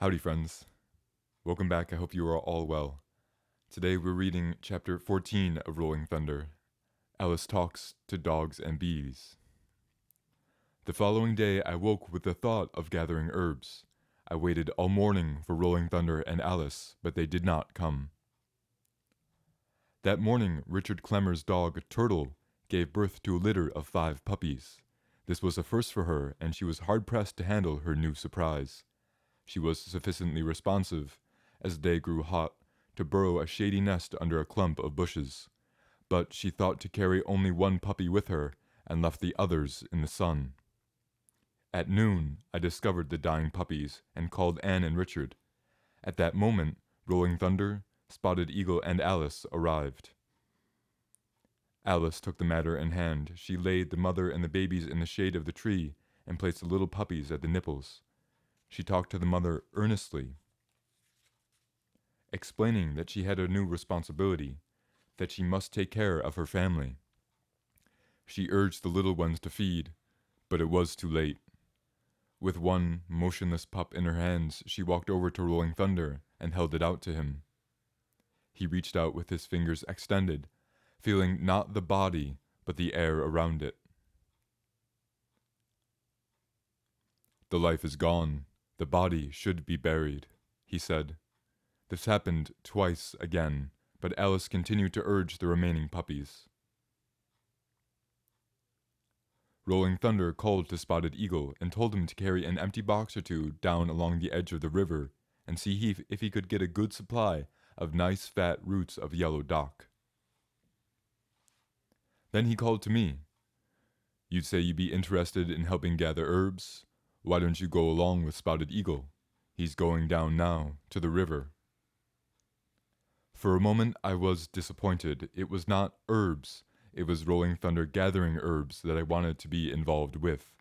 Howdy, friends. Welcome back. I hope you are all well. Today we're reading chapter 14 of Rolling Thunder. Alice talks to dogs and bees. The following day I woke with the thought of gathering herbs. I waited all morning for Rolling Thunder and Alice, but they did not come. That morning, Richard Clemmer's dog, Turtle, gave birth to a litter of 5 puppies. This was a first for her, and she was hard-pressed to handle her new surprise. She was sufficiently responsive, as the day grew hot, to burrow a shady nest under a clump of bushes. But she thought to carry only 1 puppy with her, and left the others in the sun. At noon, I discovered the dying puppies, and called Anne and Richard. At that moment, Rolling Thunder, Spotted Eagle, and Alice arrived. Alice took the matter in hand. She laid the mother and the babies in the shade of the tree, and placed the little puppies at the nipples. She talked to the mother earnestly, explaining that she had a new responsibility, that she must take care of her family. She urged the little ones to feed, but it was too late. With one motionless pup in her hands, she walked over to Rolling Thunder and held it out to him. He reached out with his fingers extended, feeling not the body, but the air around it. "The life is gone. The body should be buried," he said. This happened twice again, but Alice continued to urge the remaining puppies. Rolling Thunder called to Spotted Eagle and told him to carry an empty box or 2 down along the edge of the river and see if he could get a good supply of nice fat roots of yellow dock. Then he called to me. "You'd say you'd be interested in helping gather herbs? Why don't you go along with Spotted Eagle? He's going down now, to the river." For a moment I was disappointed. It was not herbs. It was Rolling Thunder gathering herbs that I wanted to be involved with.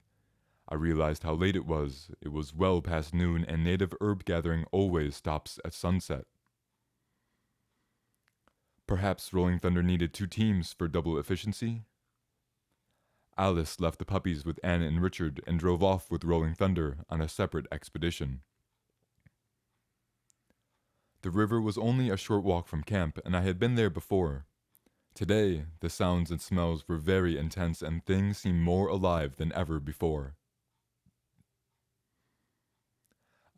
I realized how late it was. It was well past noon, and native herb gathering always stops at sunset. Perhaps Rolling Thunder needed 2 teams for double efficiency? Alice left the puppies with Anne and Richard and drove off with Rolling Thunder on a separate expedition. The river was only a short walk from camp, and I had been there before. Today, the sounds and smells were very intense, and things seemed more alive than ever before.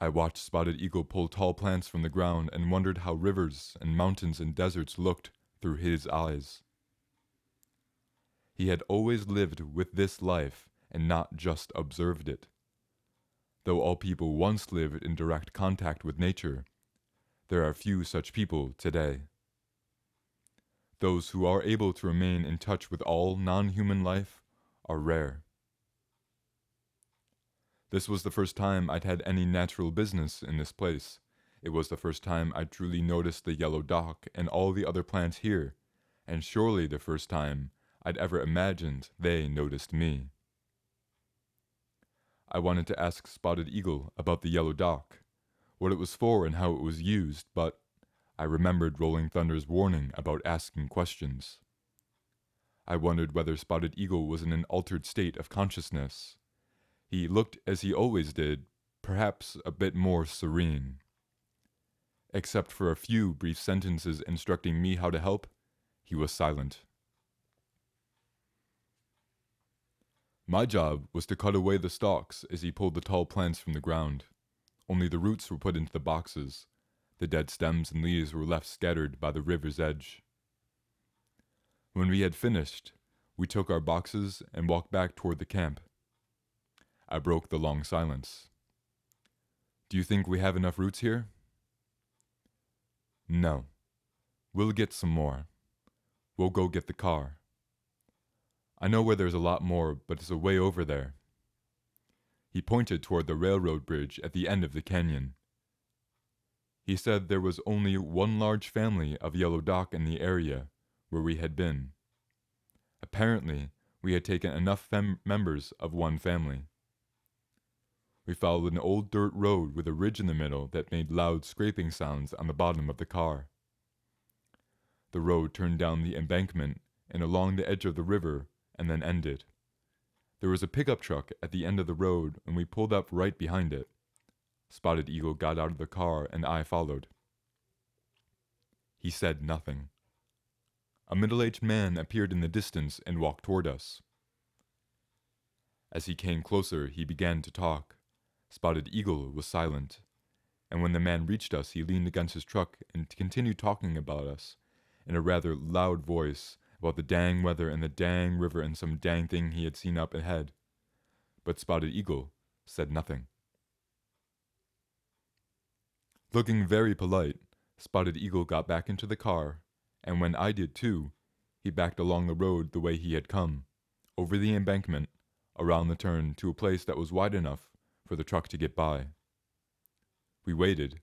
I watched Spotted Eagle pull tall plants from the ground and wondered how rivers and mountains and deserts looked through his eyes. He had always lived with this life and not just observed it. Though all people once lived in direct contact with nature, there are few such people today. Those who are able to remain in touch with all non-human life are rare. This was the first time I'd had any natural business in this place. It was the first time I'd truly noticed the yellow dock and all the other plants here, and surely the first time I'd ever imagined they noticed me. I wanted to ask Spotted Eagle about the yellow dock, what it was for and how it was used, but I remembered Rolling Thunder's warning about asking questions. I wondered whether Spotted Eagle was in an altered state of consciousness. He looked as he always did, perhaps a bit more serene. Except for a few brief sentences instructing me how to help, he was silent. My job was to cut away the stalks as he pulled the tall plants from the ground. Only the roots were put into the boxes. The dead stems and leaves were left scattered by the river's edge. When we had finished, we took our boxes and walked back toward the camp. I broke the long silence. "Do you think we have enough roots here?" "No. We'll get some more. We'll go get the car. I know where there's a lot more, but it's a way over there." He pointed toward the railroad bridge at the end of the canyon. He said there was only one large family of yellow dock in the area where we had been. Apparently, we had taken enough members of one family. We followed an old dirt road with a ridge in the middle that made loud scraping sounds on the bottom of the car. The road turned down the embankment and along the edge of the river and then ended. There was a pickup truck at the end of the road, and we pulled up right behind it. Spotted Eagle got out of the car and I followed. He said nothing. A middle-aged man appeared in the distance and walked toward us. As he came closer, he began to talk. Spotted Eagle was silent, and when the man reached us, he leaned against his truck and continued talking about us in a rather loud voice about the dang weather and the dang river and some dang thing he had seen up ahead. But Spotted Eagle said nothing. Looking very polite, Spotted Eagle got back into the car, and when I did too, he backed along the road the way he had come, over the embankment, around the turn to a place that was wide enough for the truck to get by. We waited,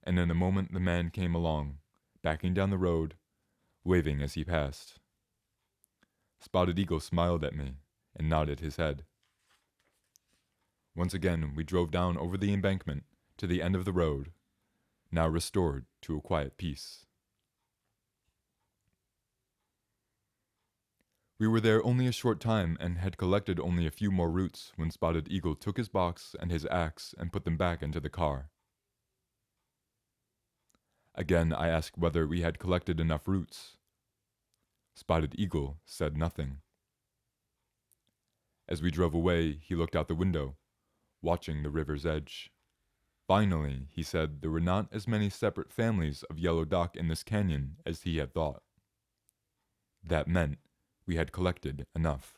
and in a moment the man came along, backing down the road, waving as he passed. Spotted Eagle smiled at me and nodded his head. Once again we drove down over the embankment to the end of the road, now restored to a quiet peace. We were there only a short time and had collected only a few more roots when Spotted Eagle took his box and his axe and put them back into the car. Again I asked whether we had collected enough roots. Spotted Eagle said nothing. As we drove away, he looked out the window, watching the river's edge. Finally, he said there were not as many separate families of yellow dock in this canyon as he had thought. That meant we had collected enough.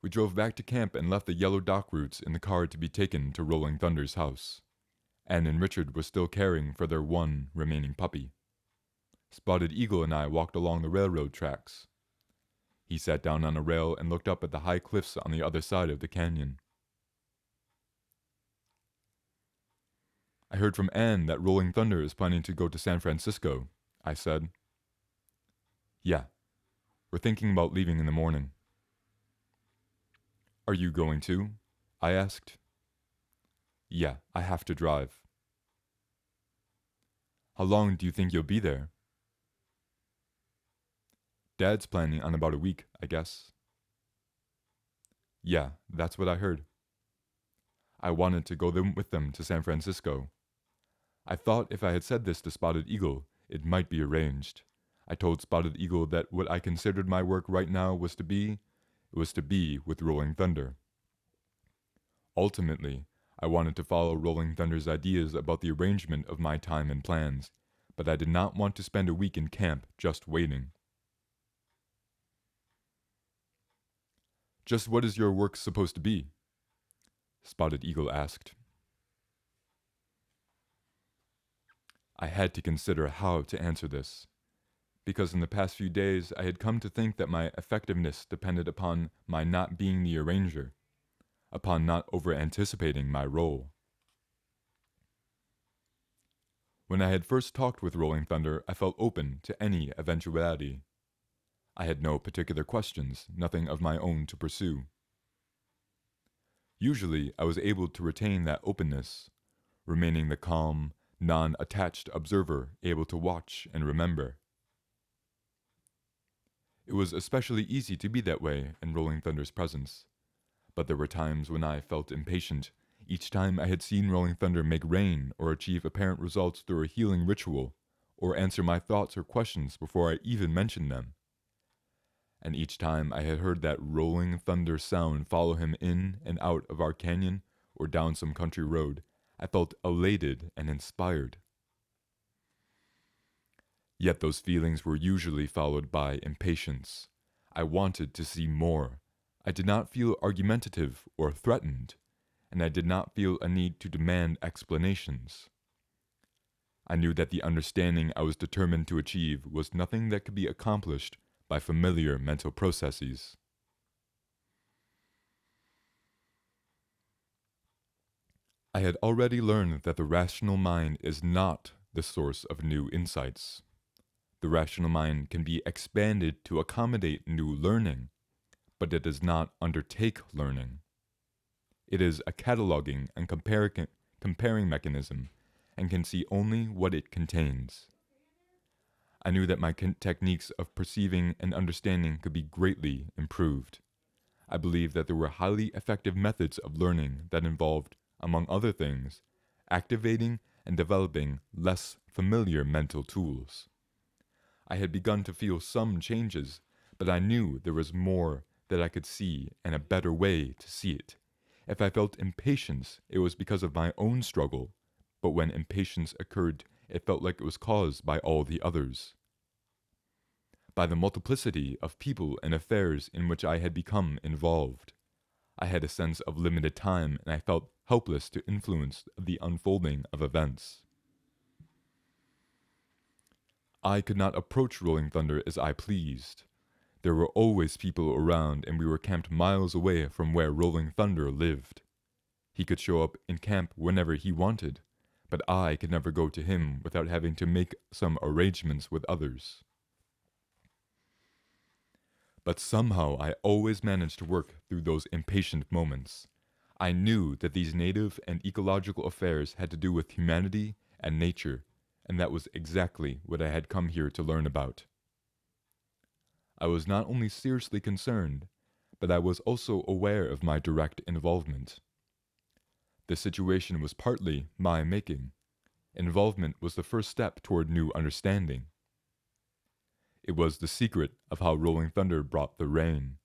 We drove back to camp and left the yellow dock roots in the car to be taken to Rolling Thunder's house. Anne and Richard were still caring for their one remaining puppy. Spotted Eagle and I walked along the railroad tracks. He sat down on a rail and looked up at the high cliffs on the other side of the canyon. I heard from Anne that Rolling Thunder is planning to go to San Francisco, I said. Yeah, we're thinking about leaving in the morning. Are you going to? I asked. Yeah, I have to drive. How long do you think you'll be there? Dad's planning on about a week, I guess. Yeah, that's what I heard. I wanted to go with them to San Francisco. I thought if I had said this to Spotted Eagle, it might be arranged. I told Spotted Eagle that what I considered my work right now was to be with Rolling Thunder. Ultimately, I wanted to follow Rolling Thunder's ideas about the arrangement of my time and plans, but I did not want to spend a week in camp just waiting. Just what is your work supposed to be? Spotted Eagle asked. I had to consider how to answer this, because in the past few days I had come to think that my effectiveness depended upon my not being the arranger, upon not over-anticipating my role. When I had first talked with Rolling Thunder, I felt open to any eventuality. I had no particular questions, nothing of my own to pursue. Usually, I was able to retain that openness, remaining the calm, non-attached observer able to watch and remember. It was especially easy to be that way in Rolling Thunder's presence, but there were times when I felt impatient each time I had seen Rolling Thunder make rain or achieve apparent results through a healing ritual, or answer my thoughts or questions before I even mentioned them. And each time I had heard that Rolling Thunder sound follow him in and out of our canyon or down some country road, I felt elated and inspired. Yet those feelings were usually followed by impatience. I wanted to see more. I did not feel argumentative or threatened, and I did not feel a need to demand explanations. I knew that the understanding I was determined to achieve was nothing that could be accomplished by familiar mental processes. I had already learned that the rational mind is not the source of new insights. The rational mind can be expanded to accommodate new learning, but it does not undertake learning. It is a cataloging and comparing mechanism and can see only what it contains. I knew that my techniques of perceiving and understanding could be greatly improved. I believed that there were highly effective methods of learning that involved, among other things, activating and developing less familiar mental tools. I had begun to feel some changes, but I knew there was more that I could see and a better way to see it. If I felt impatience, it was because of my own struggle, but when impatience occurred, it felt like it was caused by all the others, by the multiplicity of people and affairs in which I had become involved. I had a sense of limited time, and I felt helpless to influence the unfolding of events. I could not approach Rolling Thunder as I pleased. There were always people around, and we were camped miles away from where Rolling Thunder lived. He could show up in camp whenever he wanted, but I could never go to him without having to make some arrangements with others. But somehow I always managed to work through those impatient moments. I knew that these native and ecological affairs had to do with humanity and nature, and that was exactly what I had come here to learn about. I was not only seriously concerned, but I was also aware of my direct involvement. The situation was partly my making. Involvement was the first step toward new understanding. It was the secret of how Rolling Thunder brought the rain.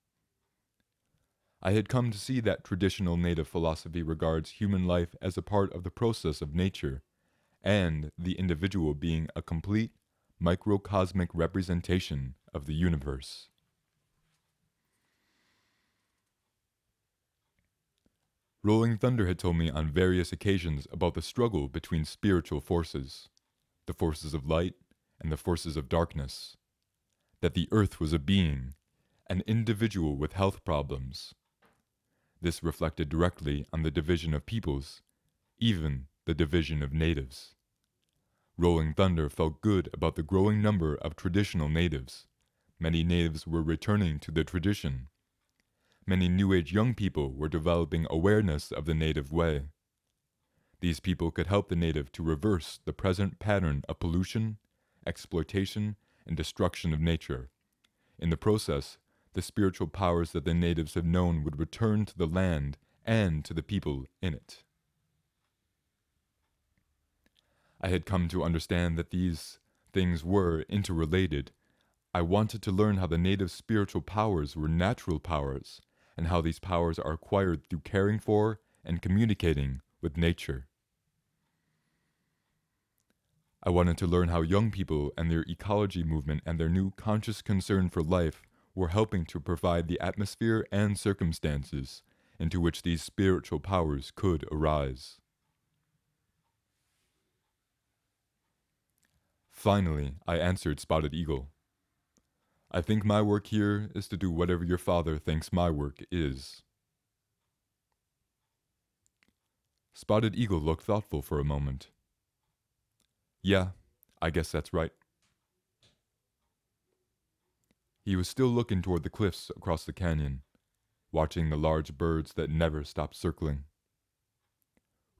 I had come to see that traditional native philosophy regards human life as a part of the process of nature, and the individual being a complete, microcosmic representation of the universe. Rolling Thunder had told me on various occasions about the struggle between spiritual forces, the forces of light and the forces of darkness, that the earth was a being, an individual with health problems. This reflected directly on the division of peoples, even the division of natives. Rolling Thunder felt good about the growing number of traditional natives. Many natives were returning to the tradition. Many New Age young people were developing awareness of the native way. These people could help the native to reverse the present pattern of pollution, exploitation, and destruction of nature. In the process, the spiritual powers that the natives had known would return to the land and to the people in it. I had come to understand that these things were interrelated. I wanted to learn how the native spiritual powers were natural powers, and how these powers are acquired through caring for and communicating with nature. I wanted to learn how young people and their ecology movement and their new conscious concern for life were helping to provide the atmosphere and circumstances into which these spiritual powers could arise. Finally, I answered Spotted Eagle. I think my work here is to do whatever your father thinks my work is. Spotted Eagle looked thoughtful for a moment. Yeah, I guess that's right. He was still looking toward the cliffs across the canyon, watching the large birds that never stopped circling.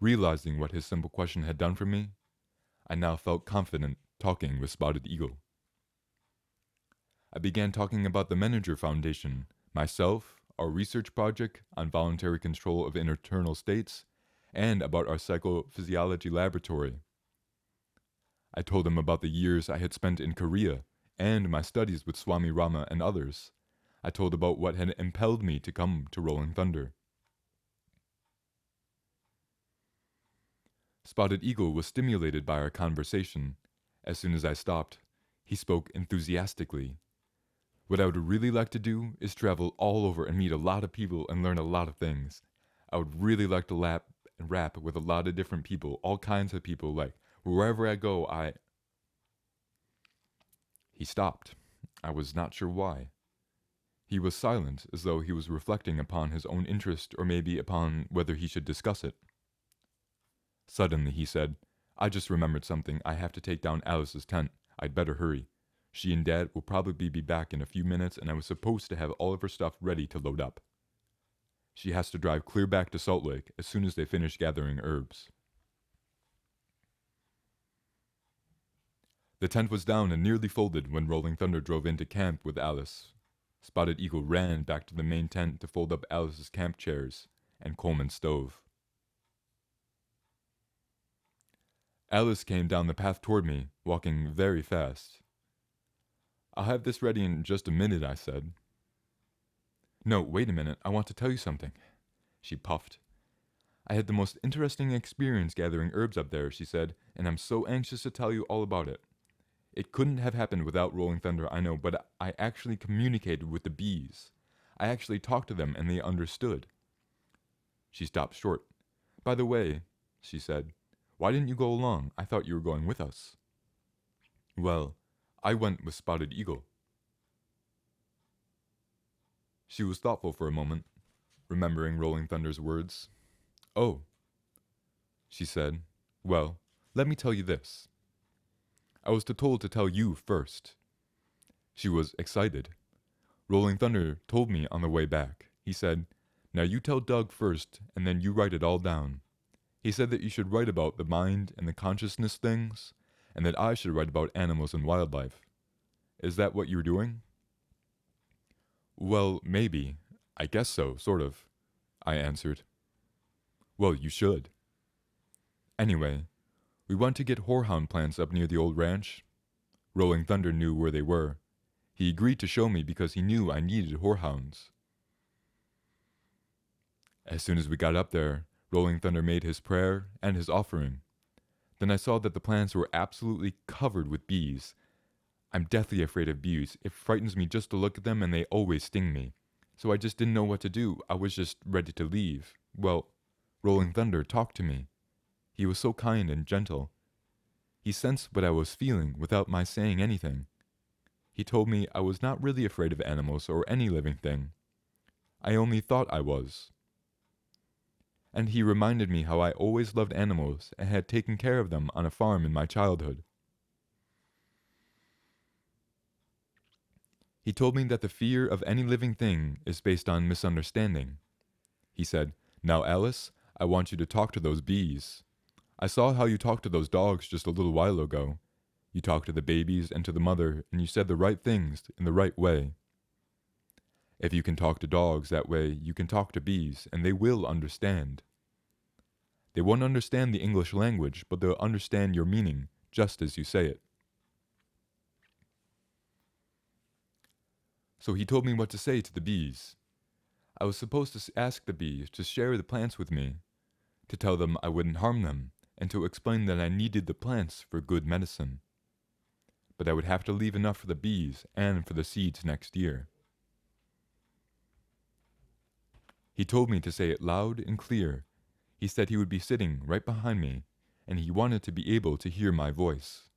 Realizing what his simple question had done for me, I now felt confident talking with Spotted Eagle. I began talking about the Menninger Foundation, myself, our research project on voluntary control of internal states, and about our psychophysiology laboratory. I told him about the years I had spent in Korea and my studies with Swami Rama and others. I told about what had impelled me to come to Rolling Thunder. Spotted Eagle was stimulated by our conversation. As soon as I stopped, he spoke enthusiastically. What I would really like to do is travel all over and meet a lot of people and learn a lot of things. I would really like to rap with a lot of different people, all kinds of people, like wherever I go, He stopped. I was not sure why. He was silent, as though he was reflecting upon his own interest or maybe upon whether he should discuss it. Suddenly he said, I just remembered something. I have to take down Alice's tent. I'd better hurry. She and Dad will probably be back in a few minutes, and I was supposed to have all of her stuff ready to load up. She has to drive clear back to Salt Lake as soon as they finish gathering herbs. The tent was down and nearly folded when Rolling Thunder drove into camp with Alice. Spotted Eagle ran back to the main tent to fold up Alice's camp chairs and Coleman's stove. Alice came down the path toward me, walking very fast. "I'll have this ready in just a minute," I said. "No, wait a minute, I want to tell you something," she puffed. "I had the most interesting experience gathering herbs up there," she said, "and I'm so anxious to tell you all about it. It couldn't have happened without Rolling Thunder, I know, but I actually communicated with the bees. I actually talked to them and they understood." She stopped short. "By the way," she said, "why didn't you go along? I thought you were going with us." "Well, I went with Spotted Eagle." She was thoughtful for a moment, remembering Rolling Thunder's words. "Oh," she said, "well, let me tell you this. I was told to tell you first." She was excited. Rolling Thunder told me on the way back. He said, "Now you tell Doug first, and then you write it all down." He said that you should write about the mind and the consciousness things, and that I should write about animals and wildlife. Is that what you're doing?" "Well, maybe. I guess so, sort of," I answered. "Well, you should." Anyway, we went to get horehound plants up near the old ranch. Rolling Thunder knew where they were. He agreed to show me because he knew I needed horehounds. As soon as we got up there, Rolling Thunder made his prayer and his offering. Then I saw that the plants were absolutely covered with bees. I'm deathly afraid of bees. It frightens me just to look at them, and they always sting me. So I just didn't know what to do. I was just ready to leave. Well, Rolling Thunder talked to me. He was so kind and gentle. He sensed what I was feeling without my saying anything. He told me I was not really afraid of animals or any living thing. I only thought I was. And he reminded me how I always loved animals and had taken care of them on a farm in my childhood. He told me that the fear of any living thing is based on misunderstanding. He said, "Now, Alice, I want you to talk to those bees. I saw how you talked to those dogs just a little while ago. You talked to the babies and to the mother, and you said the right things in the right way. If you can talk to dogs that way, you can talk to bees, and they will understand. They won't understand the English language, but they'll understand your meaning, just as you say it." So he told me what to say to the bees. I was supposed to ask the bees to share the plants with me, to tell them I wouldn't harm them, and to explain that I needed the plants for good medicine. But I would have to leave enough for the bees and for the seeds next year. He told me to say it loud and clear. He said he would be sitting right behind me, and he wanted to be able to hear my voice.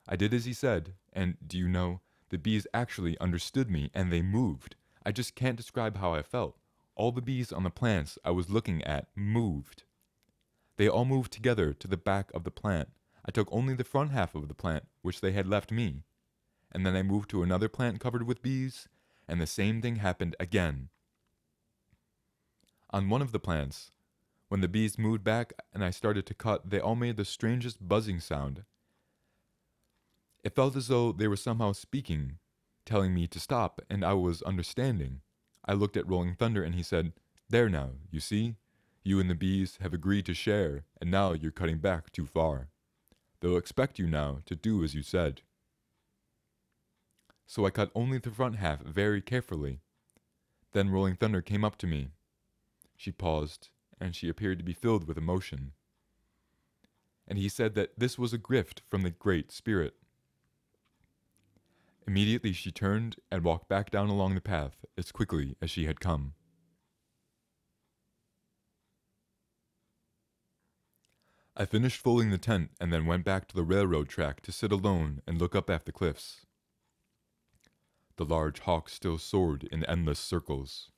I did as he said, and do you know, the bees actually understood me and they moved. I just can't describe how I felt. All the bees on the plants I was looking at moved. They all moved together to the back of the plant. I took only the front half of the plant, which they had left me. And then I moved to another plant covered with bees, and the same thing happened again. On one of the plants, when the bees moved back and I started to cut, they all made the strangest buzzing sound. It felt as though they were somehow speaking, telling me to stop, and I was understanding. I looked at Rolling Thunder and he said, "There now, you see? You and the bees have agreed to share, and now you're cutting back too far. They'll expect you now to do as you said." So I cut only the front half very carefully. Then Rolling Thunder came up to me. She paused, and she appeared to be filled with emotion. And he said that this was a gift from the Great Spirit. Immediately she turned and walked back down along the path as quickly as she had come. I finished folding the tent and then went back to the railroad track to sit alone and look up at the cliffs. The large hawk still soared in endless circles.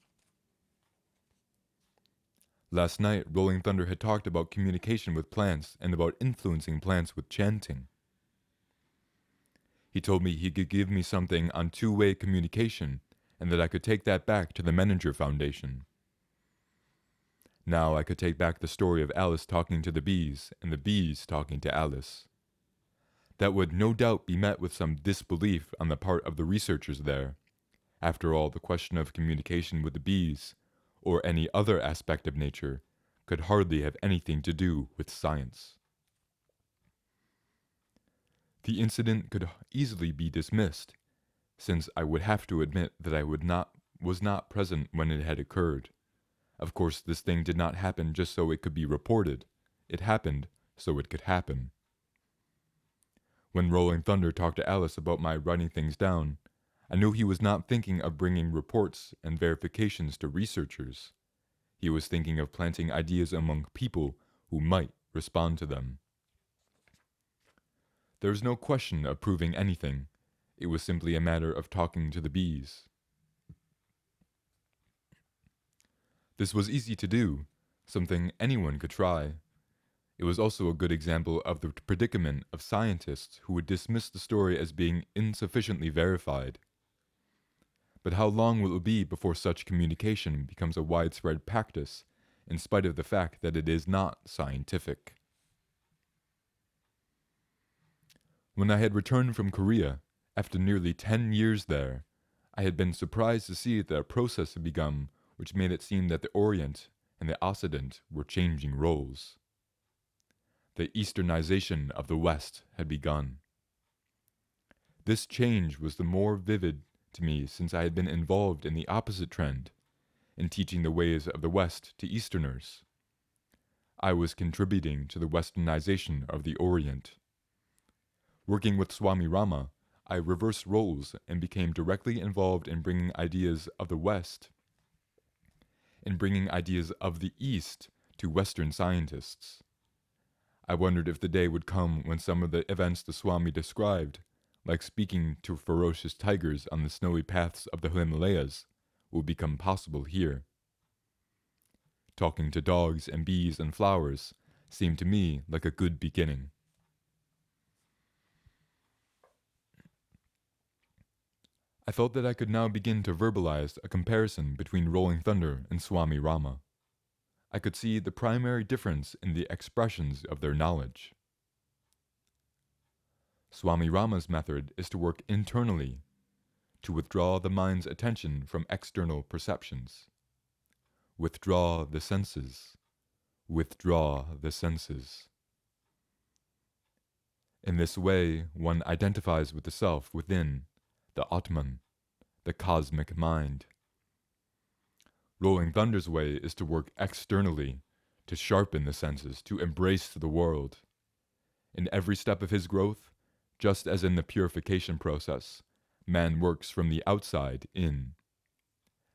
Last night, Rolling Thunder had talked about communication with plants and about influencing plants with chanting. He told me he could give me something on two-way communication and that I could take that back to the Menninger Foundation. Now I could take back the story of Alice talking to the bees and the bees talking to Alice. That would no doubt be met with some disbelief on the part of the researchers there, After all, the question of communication with the bees, or any other aspect of nature, could hardly have anything to do with science. The incident could easily be dismissed, since I would have to admit that was not present when it had occurred. Of course, this thing did not happen just so it could be reported. It happened so it could happen. When Rolling Thunder talked to Alice about my writing things down, I knew he was not thinking of bringing reports and verifications to researchers. He was thinking of planting ideas among people who might respond to them. There was no question of proving anything. It was simply a matter of talking to the bees. This was easy to do, something anyone could try. It was also a good example of the predicament of scientists who would dismiss the story as being insufficiently verified. But how long will it be before such communication becomes a widespread practice, in spite of the fact that it is not scientific? When I had returned from Korea, after nearly 10 years there, I had been surprised to see that a process had begun which made it seem that the Orient and the Occident were changing roles. The Easternization of the West had begun. This change was the more vivid to me since I had been involved in the opposite trend, in teaching the ways of the West to Easterners. I was contributing to the Westernization of the Orient. Working with Swami Rama, I reversed roles and became directly involved in bringing ideas of the West, in bringing ideas of the East to Western scientists. I wondered if the day would come when some of the events the Swami described, like speaking to ferocious tigers on the snowy paths of the Himalayas, would become possible here. Talking to dogs and bees and flowers seemed to me like a good beginning. I felt that I could now begin to verbalize a comparison between Rolling Thunder and Swami Rama. I could see the primary difference in the expressions of their knowledge. Swami Rama's method is to work internally, to withdraw the mind's attention from external perceptions. Withdraw the senses. Withdraw the senses. In this way, one identifies with the self within, the Atman, the cosmic mind. Rolling Thunder's way is to work externally, to sharpen the senses, to embrace the world. In every step of his growth, just as in the purification process, man works from the outside in.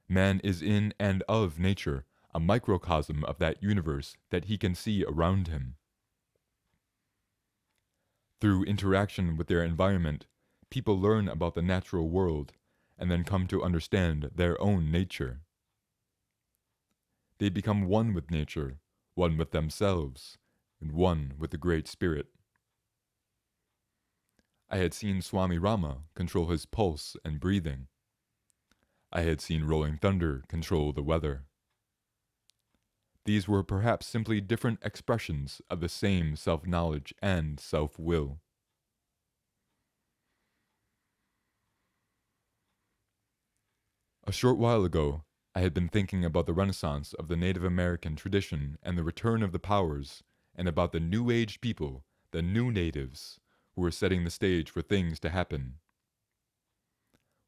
Man is in and of nature, a microcosm of that universe that he can see around him. Through interaction with their environment, people learn about the natural world and then come to understand their own nature. They become one with nature, one with themselves, and one with the Great Spirit. I had seen Swami Rama control his pulse and breathing. I had seen Rolling Thunder control the weather. These were perhaps simply different expressions of the same self-knowledge and self-will. A short while ago, I had been thinking about the renaissance of the Native American tradition and the return of the powers, and about the New Age people, the new natives, who were setting the stage for things to happen.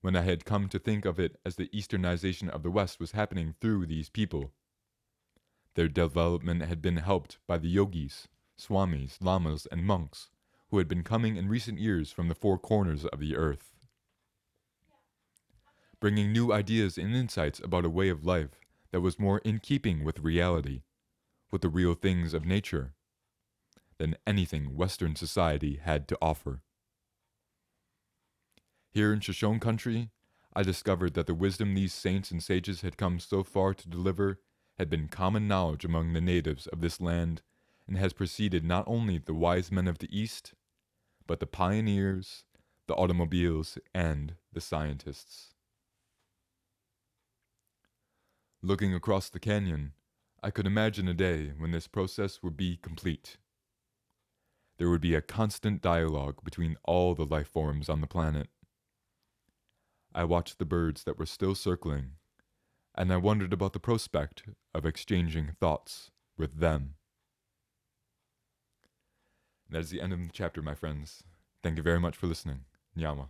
When I had come to think of it as the Easternization of the West was happening through these people. Their development had been helped by the yogis, swamis, lamas, and monks, who had been coming in recent years from the four corners of the earth, bringing new ideas and insights about a way of life that was more in keeping with reality, with the real things of nature, than anything Western society had to offer. Here in Shoshone country, I discovered that the wisdom these saints and sages had come so far to deliver had been common knowledge among the natives of this land, and has preceded not only the wise men of the East, but the pioneers, the automobiles, and the scientists. Looking across the canyon, I could imagine a day when this process would be complete. There would be a constant dialogue between all the life forms on the planet. I watched the birds that were still circling, and I wondered about the prospect of exchanging thoughts with them. That is the end of the chapter, my friends. Thank you very much for listening. Niawa.